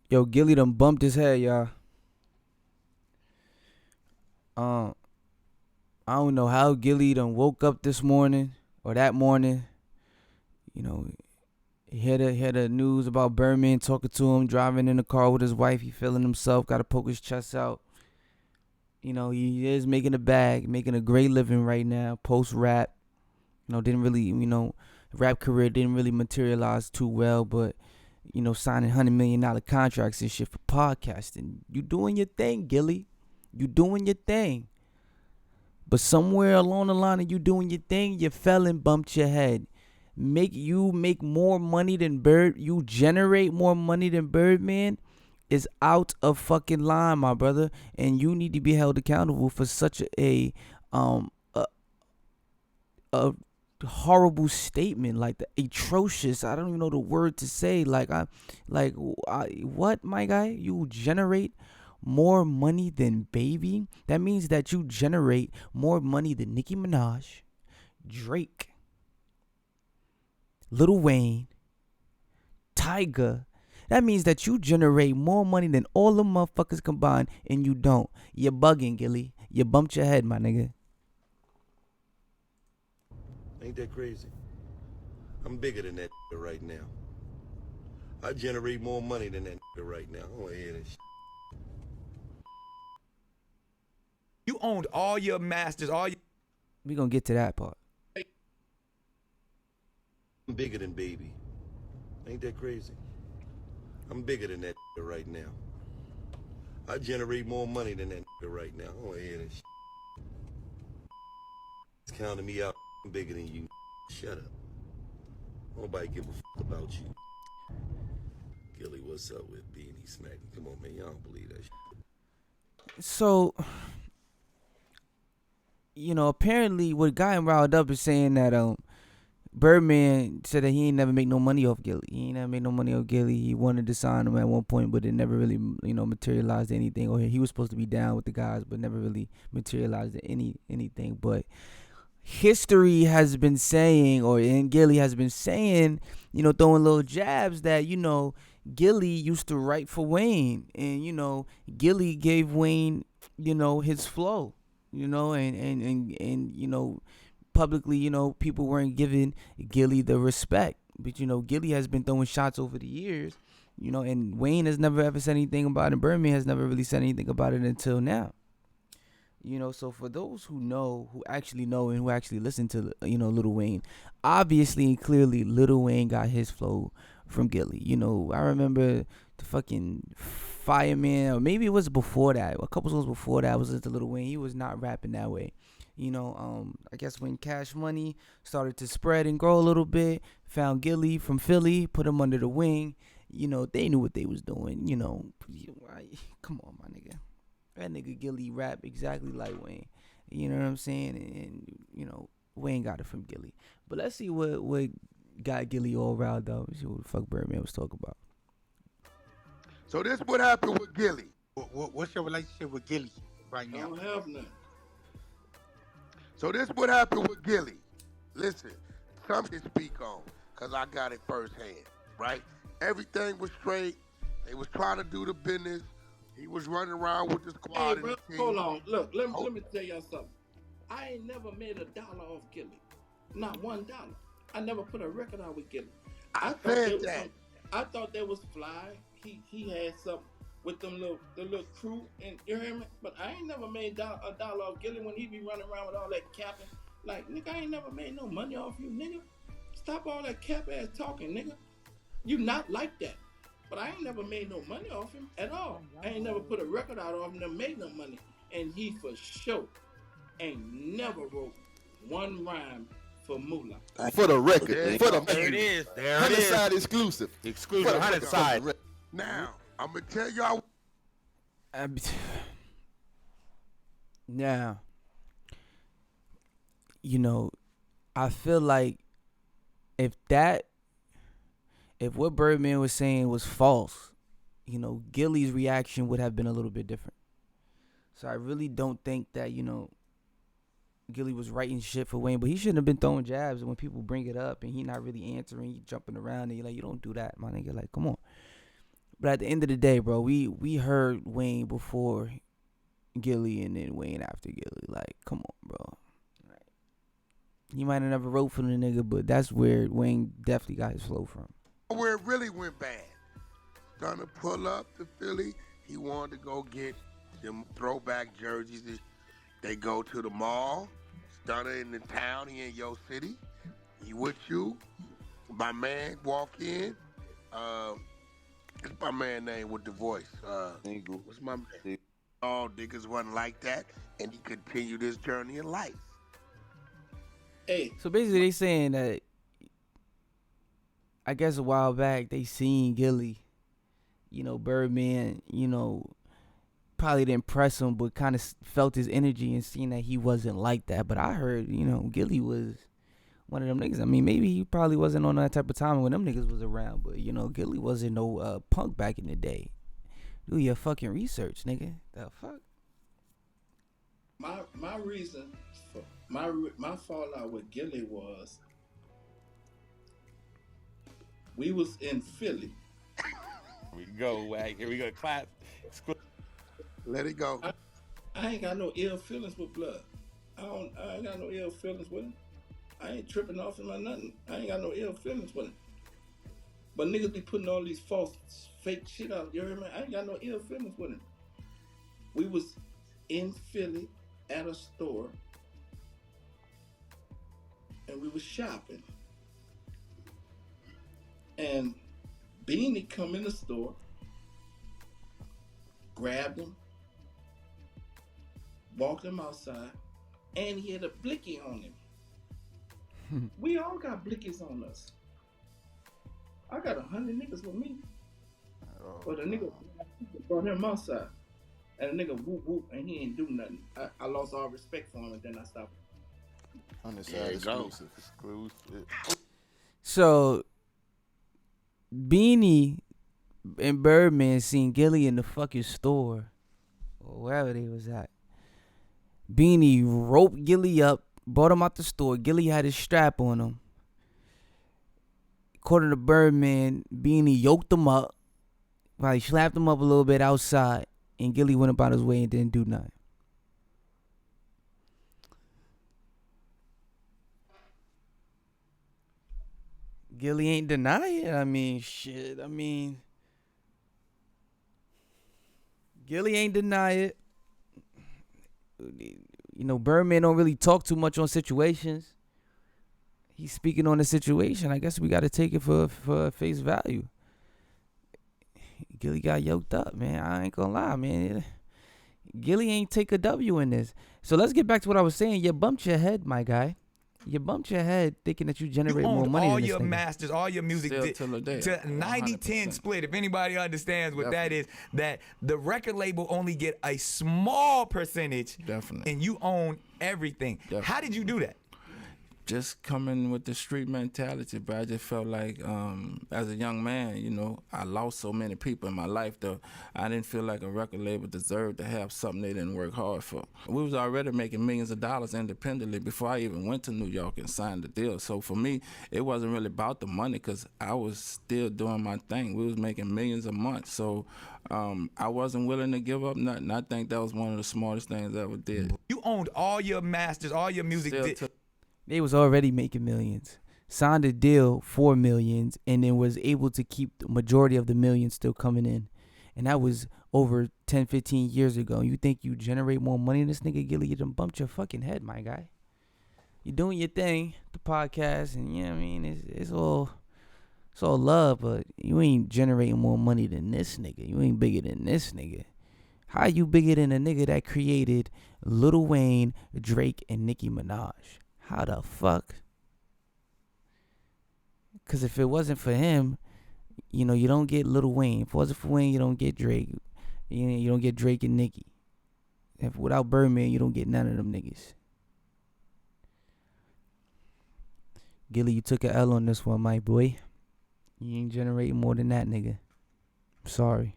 Yo, Gillie done bumped his head, y'all. Uh, I don't know how Gillie done woke up this morning or that morning. You know, he had the news about Birdman talking to him, driving in the car with his wife. He feeling himself, got to poke his chest out. You know, he is making a bag, making a great living right now, post rap. Didn't really, rap career didn't really materialize too well, but signing $100 million contracts and shit for podcasting. You doing your thing, Gillie. You doing your thing. But somewhere along the line of you doing your thing, you fell and bumped your head. Make more money than you generate more money than Birdman is out of fucking line, my brother. And you need to be held accountable for such um a, a horrible statement, like the atrocious. I don't even know the word to say. What, my guy? You generate more money than Baby? That means that you generate more money than Nicki Minaj, Drake, Lil Wayne, Tyga. That means that you generate more money than all the motherfuckers combined, and you don't. You're bugging, Gillie. You bumped your head, my nigga. Ain't that crazy? I'm bigger than that right now. I generate more money than that right now. I don't hear that shit. You owned all your masters, all your. We gonna get to that part. I'm bigger than Baby. Ain't that crazy? I'm bigger than that right now. I generate more money than that right now. I don't hear that shit. It's counting me out. I'm bigger than you. Shut up. Nobody give a fuck about you. Gillie, what's up with Beanie Smacking? Come on, man. Y'all don't believe that shit. So, apparently what got him riled up is saying that Birdman said that he ain't never make no money off Gillie. He ain't never made no money off Gillie. He wanted to sign him at one point, but it never really, materialized anything. Or he was supposed to be down with the guys, but never really materialized anything. But history has been saying, and Gillie has been saying, throwing little jabs that, Gillie used to write for Wayne, and Gillie gave Wayne, his flow, and publicly, people weren't giving Gillie the respect. But Gillie has been throwing shots over the years, and Wayne has never ever said anything about it. Birdman has never really said anything about it until now. So for those who actually know and who actually listen to, Lil Wayne, obviously and clearly Lil Wayne got his flow from Gillie. I remember the fucking Fireman, or maybe it was before that, a couple songs before that was into Lil Wayne. He was not rapping that way. I guess when Cash Money started to spread and grow a little bit, found Gillie from Philly, put him under the wing. They knew what they was doing. Come on, my nigga. That nigga Gillie rap exactly like Wayne. You know what I'm saying? And Wayne got it from Gillie. But let's see what got Gillie all riled up. Let's see what the fuck Birdman was talking about. So this what happened with Gillie. What's your relationship with Gillie right now? I don't have none. So this what happened with Gillie. Listen, something to speak on, because I got it firsthand, right? Everything was straight. They was trying to do the business. He was running around with the squad. Hey, bro, hold on. Look, let me tell y'all something. I ain't never made $1 off Gillie. Not $1. I never put a record out with Gillie. I thought that was fly. He had something with the little crew, and you hear me? But I ain't never made $1 off Gillie when he be running around with all that capping. Like, nigga, I ain't never made no money off you, nigga. Stop all that cap ass talking, nigga. You not like that. But I ain't never made no money off him at all. I ain't never put a record out off him that made no money. And he for sure ain't never wrote one rhyme for Moolah. For the record. For the There it is. There it 100 is. side exclusive. Exclusive 100 side. Now, I'm going to tell y'all. Now, I feel like if what Birdman was saying was false, Gillie's reaction would have been a little bit different. So I really don't think that, Gillie was writing shit for Wayne, but he shouldn't have been throwing jabs when people bring it up and he not really answering, he jumping around and you're like, you don't do that, my nigga. Like, come on. But at the end of the day, bro, we heard Wayne before Gillie and then Wayne after Gillie. Like, come on, bro. He might have never wrote for the nigga, but that's where Wayne definitely got his flow from. Where it really went bad. Stunner pull up to Philly. He wanted to go get them throwback jerseys. They go to the mall. Stunner in the town. He in your city. He with you. My man walk in. What's my man name with the voice? What's my man? All niggas wasn't like that, and he continued his journey in life. Hey. So basically, they saying that, I guess a while back, they seen Gillie, Birdman, probably didn't press him, but kind of felt his energy and seen that he wasn't like that. But I heard, Gillie was one of them niggas. I mean, maybe he probably wasn't on that type of time when them niggas was around, but, Gillie wasn't no punk back in the day. Do your fucking research, nigga. The fuck? My reason for my fallout with Gillie was we was in Philly. Here we go, Wag. Here we go. Clap. Let it go. I ain't got no ill feelings with Blood. I ain't got no ill feelings with him. I ain't tripping off him or nothing. I ain't got no ill feelings with him. But niggas be putting all these false, fake shit out. You hear me? I ain't got no ill feelings with him. We was in Philly at a store, and we was shopping. And Beanie come in the store, grabbed him, walked him outside, and he had a blicky on him. We all got blickies on us. I got 100 niggas with me. But the nigga brought him outside. And the nigga whoop whoop and he ain't do nothing. I lost all respect for him and then I stopped. On the side, exclusive. So Beanie and Birdman seen Gillie in the fucking store or wherever they was at. Beanie roped Gillie up, brought him out the store. Gillie had his strap on him. According to Birdman, Beanie yoked him up, probably slapped him up a little bit outside, and Gillie went about his way and didn't do nothing. Gillie ain't denying it. I mean, shit. Gillie ain't deny it. Birdman don't really talk too much on situations. He's speaking on the situation. I guess we got to take it for face value. Gillie got yoked up, man. I ain't gonna lie, man. Gillie ain't take a W in this. So let's get back to what I was saying. You bumped your head, my guy. You bumped your head thinking that you generate more money all than this your nigga. masters, all your music Till the day. to 90-10 split. If anybody understands what that is, that the record label only get a small percentage. Definitely. And you own everything. Definitely. How did you do that? Just coming with the street mentality, but I just felt like as a young man, I lost so many people in my life, though. I didn't feel like a record label deserved to have something they didn't work hard for. We was already making millions of dollars independently before I even went to New York and signed the deal. So for me, it wasn't really about the money because I was still doing my thing. We was making millions a month. So I wasn't willing to give up nothing. I think that was one of the smartest things I ever did. You owned all your masters, all your music. They was already making millions. Signed a deal for millions and then was able to keep the majority of the millions still coming in. And that was over 10, 15 years ago. You think you generate more money than this nigga Gillie? You done bumped your fucking head, my guy. You doing your thing, the podcast, and it's all love, but you ain't generating more money than this nigga. You ain't bigger than this nigga. How you bigger than a nigga that created Lil Wayne, Drake, and Nicki Minaj? How the fuck? Because if it wasn't for him, you don't get Lil Wayne. If it wasn't for Wayne, you don't get Drake. You don't get Drake and Nicki. Without Birdman, you don't get none of them niggas. Gillie, you took a L on this one, my boy. You ain't generating more than that, nigga. I'm sorry.